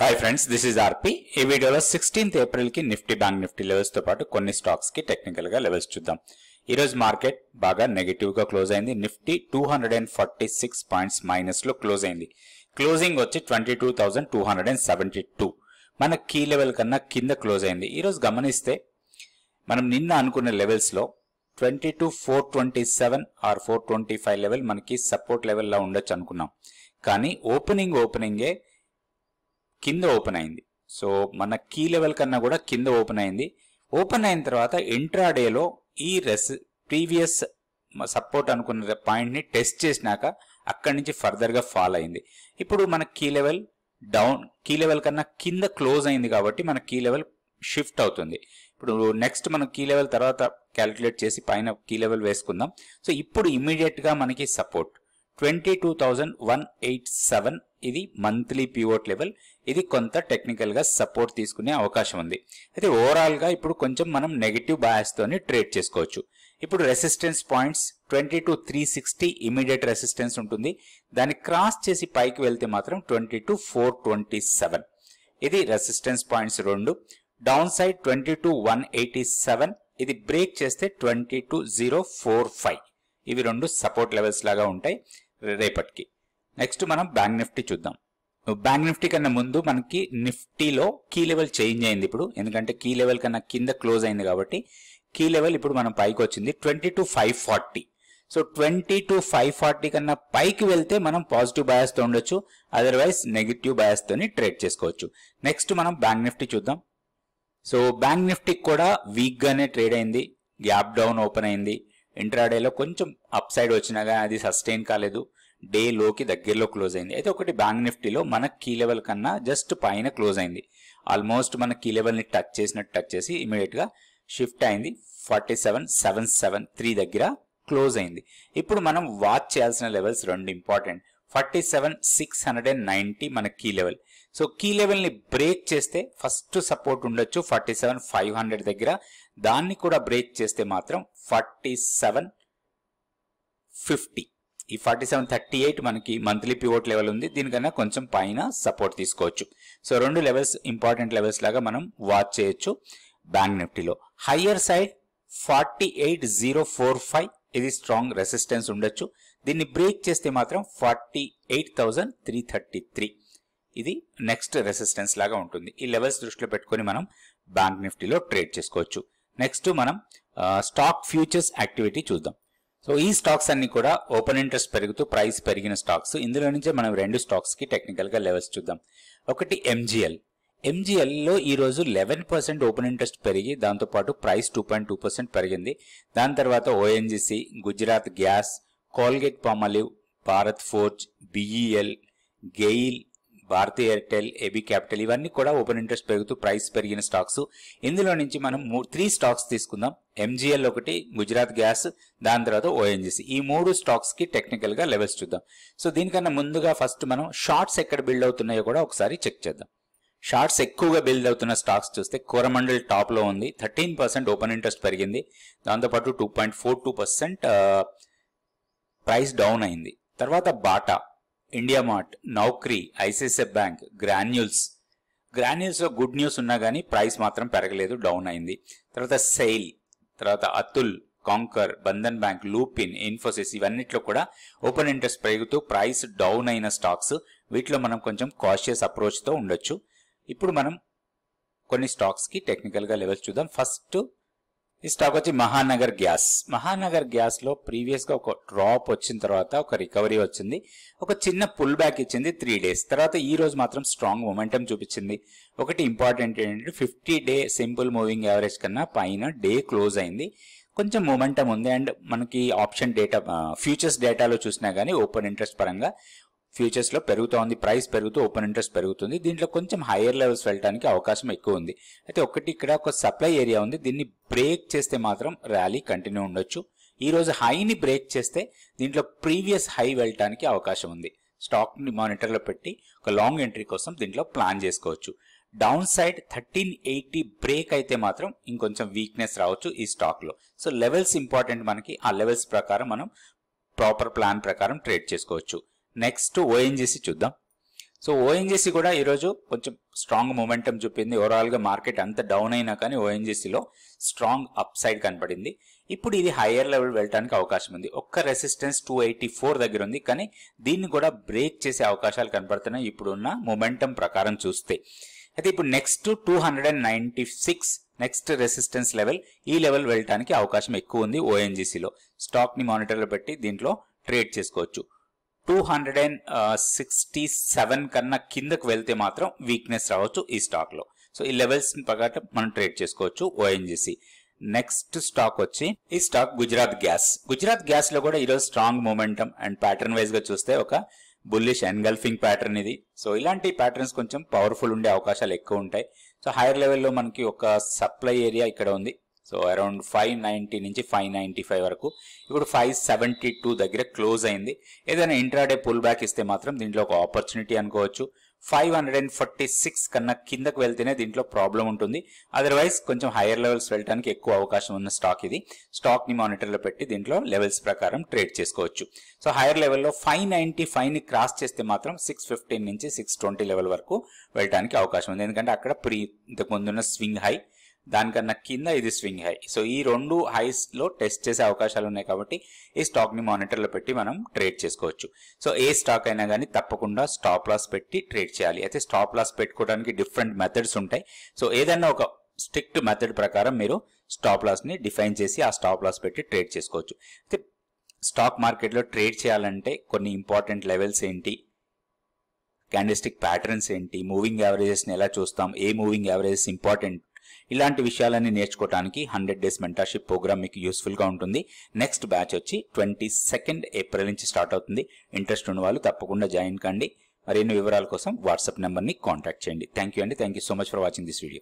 Hi friends, this is ఆర్పి. ఈ వీడియోలో 16th April కి నిఫ్టీ బ్యాంక్ నిఫ్టీ లెవెల్స్ తో పాటు కొన్ని స్టాక్స్ కి టెక్నికల్ గా లెవెల్స్ చూద్దాం. ఈ రోజు మార్కెట్ బాగా నెగటివ్ గా క్లోజ్ అయింది. నిఫ్టీ 246 పాయింట్స్ మైనస్ లో క్లోజ్ అయింది. క్లోజింగ్ వచ్చి 22,272. మన కీ లెవెల్ కన్నా కింద క్లోజ్ అయింది. ఈ రోజు గమనిస్తే మనం నిన్న అనుకున్న లెవెల్స్ లో 22,427 ఆర్ 425 లెవెల్ మనకి సపోర్ట్ లెవెల్ లా ఉండొచ్చు అనుకున్నాం. కానీ ఓపెనింగే కింద ఓపెన్ అయింది. సో మన కీ లెవెల్ కన్నా కూడా కింద ఓపెన్ అయింది. ఓపెన్ అయిన తర్వాత ఇంట్రాడేలో ఈ ప్రీవియస్ సపోర్ట్ అనుకున్న పాయింట్ ని టెస్ట్ చేసినాక అక్కడి నుంచి ఫర్దర్ గా ఫాల్ అయింది. ఇప్పుడు మన కీ లెవెల్ కీ లెవెల్ కన్నా కింద క్లోజ్ అయింది కాబట్టి మన కీ లెవెల్ షిఫ్ట్ అవుతుంది. ఇప్పుడు నెక్స్ట్ మనం కీ లెవెల్ తర్వాత క్యాలిక్యులేట్ చేసి పైన కీ లెవెల్ వేసుకుందాం. సో ఇప్పుడు ఇమీడియట్ గా మనకి సపోర్ట్ 22,187. ఇది మంత్లీ పివోట్ లెవెల్. ఇది కొంత టెక్నికల్ గా సపోర్ట్ తీసుకునే అవకాశం ఉంది. అయితే ఓవరాల్ గా ఇప్పుడు కొంచెం మనం నెగటివ్ బయాస్ తోని ట్రేడ్ చేసుకోవచ్చు. ఇప్పుడు రెసిస్టెన్స్ పాయింట్స్ 22,360 ఇమీడియట్ రెసిస్టెన్స్ ఉంటుంది. దాన్ని క్రాస్ చేసి పైకి వెళ్తే మాత్రం 22,427. ఇది రెసిస్టెన్స్ పాయింట్స్ రెండు. Down side 22,187. ఇది బ్రేక్ చేస్తే 22,045. ఇవి రెండు సపోర్ట్ లెవెల్స్ లాగా ఉంటాయి రేపటికి. నెక్స్ట్ మనం బ్యాంక్ నిఫ్టీ చూద్దాం. బ్యాంక్ నిఫ్టీ కన్నా ముందు మనకి నిఫ్టీలో కీ లెవెల్ చేంజ్ అయింది ఇప్పుడు, ఎందుకంటే కీ లెవెల్ కన్నా కింద క్లోజ్ అయింది కాబట్టి కీ లెవెల్ ఇప్పుడు మనం పైకి వచ్చింది 22,540. సో 22,540 కన్నా పైకి వెళ్తే మనం పాజిటివ్ బయాస్ తో ఉండొచ్చు, అదర్వైజ్ నెగిటివ్ బయాస్ తోని ట్రేడ్ చేసుకోవచ్చు. నెక్స్ట్ మనం బ్యాంక్ నిఫ్టీ చూద్దాం. సో బ్యాంక్ నిఫ్టీ కూడా వీక్ గానే ట్రేడ్ అయింది. గ్యాప్ డౌన్ ఓపెన్ అయింది. ఇంట్రాడేలో కొంచెం అప్ సైడ్ వచ్చినా కానీ అది సస్టైన్ కాలేదు. డే లోకి దగ్గరలో క్లోజ్ అయింది. అయితే ఒకటి బ్యాంక్ నిఫ్టీలో మన కీ లెవెల్ కన్నా జస్ట్ పైన క్లోజ్ అయింది. ఆల్మోస్ట్ మన కీ లెవెల్ ని టచ్ చేసి ఇమీడియట్ గా షిఫ్ట్ అయింది. 47,773 దగ్గర క్లోజ్ అయింది. ఇప్పుడు మనం వాచ్ చేయాల్సిన లెవెల్స్ రెండు ఇంపార్టెంట్. 47,690 మన key level. So key level ని బ్రేక్ చేస్తే ఫస్ట్ సపోర్ట్ ఉండొచ్చు 47,500 దగ్గర. దాన్ని కూడా బ్రేక్ చేస్తే మాత్రం 47,50. ఈ 47,38 మనకి మంత్లీ పివోట్ లెవెల్ ఉంది. దీనికన్నా కొంచెం పైన సపోర్ట్ తీసుకోవచ్చు. సో రెండు లెవెల్స్ ఇంపార్టెంట్ లెవెల్స్ లాగా మనం వాచ్ చేయొచ్చు బ్యాంక్ నిఫ్టీలో. Higher side 48,045. ఇది స్ట్రాంగ్ రెసిస్టెన్స్ ఉండొచ్చు. దీన్ని బ్రేక్ చేస్తే మాత్రం 48,333. ఇది నెక్స్ట్ రెసిస్టెన్స్ లాగా ఉంటుంది. ఈ లెవెల్స్ దృష్టిలో పెట్టుకొని మనం బ్యాంక్ నిఫ్టీలో ట్రేడ్ చేసుకోవచ్చు. నెక్స్ట్ మనం స్టాక్ ఫ్యూచర్స్ యాక్టివిటీ చూద్దాం. సో ఈ స్టాక్స్ అన్ని కూడా ఓపెన్ ఇంట్రెస్ట్ పెరుగుతూ ప్రైస్ పెరిగిన స్టాక్స్. ఇందులో నుంచే మనం రెండు స్టాక్స్ కి టెక్నికల్ గా లెవెల్స్ చూద్దాం. ఒకటి ఎంజిఎల్ లో ఈ రోజు 11% ఓపెన్ ఇంట్రెస్ట్ పెరిగి దాంతోపాటు ప్రైస్ 2.2% పెరిగింది. దాని తర్వాత ONGC, Gujarat Gas, Colgate Palmolive, Bharat Forge, BEL, GAIL, Bharti Airtel, AB Capital ఇవన్నీ కూడా ఓపెన్ ఇంట్రెస్ట్ పెరుగుతూ ప్రైస్ పెరిగిన స్టాక్స్. ఇందులో నుంచి మనం 3 స్టాక్స్ తీసుకుందాం. ఎంజిఎల్ ఒకటి, గుజరాత్ గ్యాస్, దాని తర్వాత ఓఎన్జీసీ. ఈ 3 స్టాక్స్ కి టెక్నికల్ గా లెవెల్స్ చూద్దాం. సో దీనికన్నా ముందుగా ఫస్ట్ మనం షార్ట్స్ ఎక్కడ బిల్డ్ అవుతున్నాయో కూడా ఒకసారి చెక్ చేద్దాం. షార్ట్స్ ఎక్కువగా బిల్డ్ అవుతున్న స్టాక్స్ చూస్తే కోరమండల్ టాప్ లో ఉంది. 13% ఓపెన్ ఇంట్రెస్ట్ పెరిగింది. దాంతోపాటు 2.42% ప్రైస్ డౌన్ అయింది. తర్వాత బాటా, ఇండియా మార్ట్, నౌకరీ, ఐసిఐసిఐ బ్యాంక్, గ్రాన్యూల్స్ లో గుడ్ న్యూస్ ఉన్నా కానీ ప్రైస్ మాత్రం పెరగలేదు, డౌన్ అయింది. తర్వాత సెయిల్, తర్వాత అతుల్, కాంకర్, బంధన్ బ్యాంక్, లూపిన్, ఇన్ఫోసిస్ ఇవన్నిట్లో కూడా ఓపెన్ ఇంట్రెస్ట్ పెరుగుతూ ప్రైస్ డౌన్ అయిన స్టాక్స్. వీటిలో మనం కొంచెం కాషియస్ అప్రోచ్ తో ఉండొచ్చు. ఇప్పుడు మనం కొన్ని స్టాక్స్ కి టెక్నికల్ గా లెవెల్స్ చూద్దాం. ఫస్ట్ ఈ స్టాక్ వచ్చి మహానగర్ గ్యాస్ లో ప్రీవియస్ గా ఒక డ్రాప్ వచ్చిన తర్వాత ఒక రికవరీ వచ్చింది. ఒక చిన్న పుల్ బ్యాక్ ఇచ్చింది 3 days. తర్వాత ఈ రోజు మాత్రం స్ట్రాంగ్ మొమెంటం చూపించింది. ఒకటి ఇంపార్టెంట్ ఏంటంటే 50-day సింపుల్ మూవింగ్ యావరేజ్ కన్నా పైన డే క్లోజ్ అయింది. కొంచెం మొమెంటం ఉంది. అండ్ మనకి ఆప్షన్ డేటా, ఫ్యూచర్స్ డేటాలో చూసినా గానీ ఓపెన్ ఇంట్రెస్ట్ పరంగా ఫ్యూచర్స్ లో పెరుగుతోంది. ప్రైస్ పెరుగుతూ ఓపెన్ ఇంట్రెస్ట్ పెరుగుతుంది. దీంట్లో కొంచెం హైయర్ లెవెల్స్ వెళ్ళడానికి అవకాశం ఎక్కువ ఉంది. అయితే ఒకటి ఇక్కడ ఒక సప్లై ఏరియా ఉంది. దీన్ని బ్రేక్ చేస్తే మాత్రం ర్యాలీ కంటిన్యూ ఉండొచ్చు. ఈ రోజు హైని బ్రేక్ చేస్తే దీంట్లో ప్రీవియస్ హై వెళ్ళడానికి అవకాశం ఉంది. స్టాక్ ని మానిటర్ లో పెట్టి ఒక లాంగ్ ఎంట్రీ కోసం దీంట్లో ప్లాన్ చేసుకోవచ్చు. డౌన్ సైడ్ 1380 బ్రేక్ అయితే మాత్రం ఇంకొంచెం వీక్నెస్ రావచ్చు ఈ స్టాక్ లో. సో లెవెల్స్ ఇంపార్టెంట్ మనకి. ఆ లెవెల్స్ ప్రకారం మనం ప్రాపర్ ప్లాన్ ప్రకారం ట్రేడ్ చేసుకోవచ్చు. నెక్స్ట్ ఓఎన్జీసీ చూద్దాం. సో ఓఎన్జీసీ కూడా ఈరోజు కొంచెం స్ట్రాంగ్ మొమెంటం చూపింది. ఓవరాల్గా మార్కెట్ అంత డౌన్ అయినా కానీ ఓఎన్జీసీలో స్ట్రాంగ్ అప్ సైడ్ కనపడింది. ఇప్పుడు ఇది హయ్యర్ లెవెల్ వెళ్ళడానికి అవకాశం ఉంది. ఒక్క రెసిస్టెన్స్ 284 దగ్గర ఉంది, కానీ దీన్ని కూడా బ్రేక్ చేసే అవకాశాలు కనపడుతున్నాయి ఇప్పుడున్న మొమెంటం ప్రకారం చూస్తే. అయితే ఇప్పుడు నెక్స్ట్ 296 నెక్స్ట్ రెసిస్టెన్స్ లెవెల్, ఈ లెవెల్ వెళ్ళడానికి అవకాశం ఎక్కువ ఉంది ఓఎన్జీసీలో. స్టాక్ ని మానిటర్లో పెట్టి దీంట్లో ట్రేడ్ చేసుకోవచ్చు. 267 కన్నా కిందకు వెళ్తే మాత్రం వీక్నెస్ రావచ్చు ఈ స్టాక్ లో. సో ఈ లెవెల్స్ ప్రకారం మనం ట్రేడ్ చేసుకోవచ్చు ఓఎన్జీసీ. నెక్స్ట్ స్టాక్ వచ్చి ఈ stock Gujarat gas. Gujarat gas లో కూడా ఈరోజు strong momentum and pattern wise గా చూస్తే ఒక బుల్లిష్ ఎన్గల్ఫింగ్ ప్యాటర్న్ ఇది. సో ఇలాంటి ప్యాటర్న్స్ కొంచెం పవర్ఫుల్ ఉండే అవకాశాలు ఎక్కువ ఉంటాయి. సో హైయర్ లెవెల్లో మనకి ఒక సప్లై ఏరియా ఇక్కడ ఉంది. సో అరౌండ్ 590 నుంచి 595 వరకు. ఇప్పుడు 572 దగ్గర క్లోజ్ అయింది. ఏదైనా ఇంట్రాడే పుల్ బ్యాక్ ఇస్తే మాత్రం దీంట్లో ఒక ఆపర్చునిటీ అనుకోవచ్చు. 546 కన్నా కిందకు వెళ్తేనే దీంట్లో ప్రాబ్లం ఉంటుంది. అదర్వైజ్ కొంచెం హైయర్ లెవెల్స్ వెళ్ళడానికి ఎక్కువ అవకాశం ఉన్న స్టాక్ ఇది. స్టాక్ ని మానిటర్లో పెట్టి దీంట్లో లెవెల్స్ ప్రకారం ట్రేడ్ చేసుకోవచ్చు. సో హైయర్ లెవెల్లో 595 ని క్రాస్ చేస్తే మాత్రం 615 నుంచి 620 లెవెల్ వరకు వెళ్ళడానికి అవకాశం ఉంది. ఎందుకంటే అక్కడ ఇంతకు ముందున్న స్వింగ్ హై, దానికన్నా కింద ఇది స్వింగ్ హై. సో ఈ రెండు హైస్ లో టెస్ట్ చేసే అవకాశాలు ఉన్నాయి కాబట్టి ఈ స్టాక్ ని మానిటర్ లో పెట్టి మనం ట్రేడ్ చేసుకోవచ్చు. సో ఏ స్టాక్ అయినా కానీ తప్పకుండా స్టాప్ లాస్ పెట్టి ట్రేడ్ చేయాలి. అయితే స్టాప్ లాస్ పెట్టుకోవడానికి డిఫరెంట్ మెథడ్స్ ఉంటాయి. సో ఏదైనా ఒక స్ట్రిక్ట్ మెథడ్ ప్రకారం మీరు స్టాప్ లాస్ ని డిఫైన్ చేసి ఆ స్టాప్ లాస్ పెట్టి ట్రేడ్ చేసుకోవచ్చు. అయితే స్టాక్ మార్కెట్ లో ట్రేడ్ చేయాలంటే కొన్ని ఇంపార్టెంట్ లెవెల్స్ ఏంటి, క్యాండిల్స్టిక్ ప్యాటర్న్స్ ఏంటి, మూవింగ్ యావరేజెస్ ని ఎలా చూస్తాం, ఏ మూవింగ్ యావరేజెస్ ఇంపార్టెంట్, ఇలాంటి విషయాలన్నీ నేర్చుకోవడానికి 100 డేస్ మెంటర్షిప్ ప్రోగ్రామ్ మీకు యూస్ఫుల్ గా ఉంటుంది. నెక్స్ట్ బ్యాచ్ వచ్చి 22 ఏప్రిల్ నుంచి స్టార్ట్ అవుతుంది. ఇంట్రెస్ట్ ఉన్న వాళ్ళు తప్పకుండా జాయిన్ కండి. మరిన్ని వివరాల కోసం వాట్సాప్ నెంబర్ ని కాంటాక్ట్ చేయండి. థ్యాంక్ యూ అండి. Thank you so much for watching this video.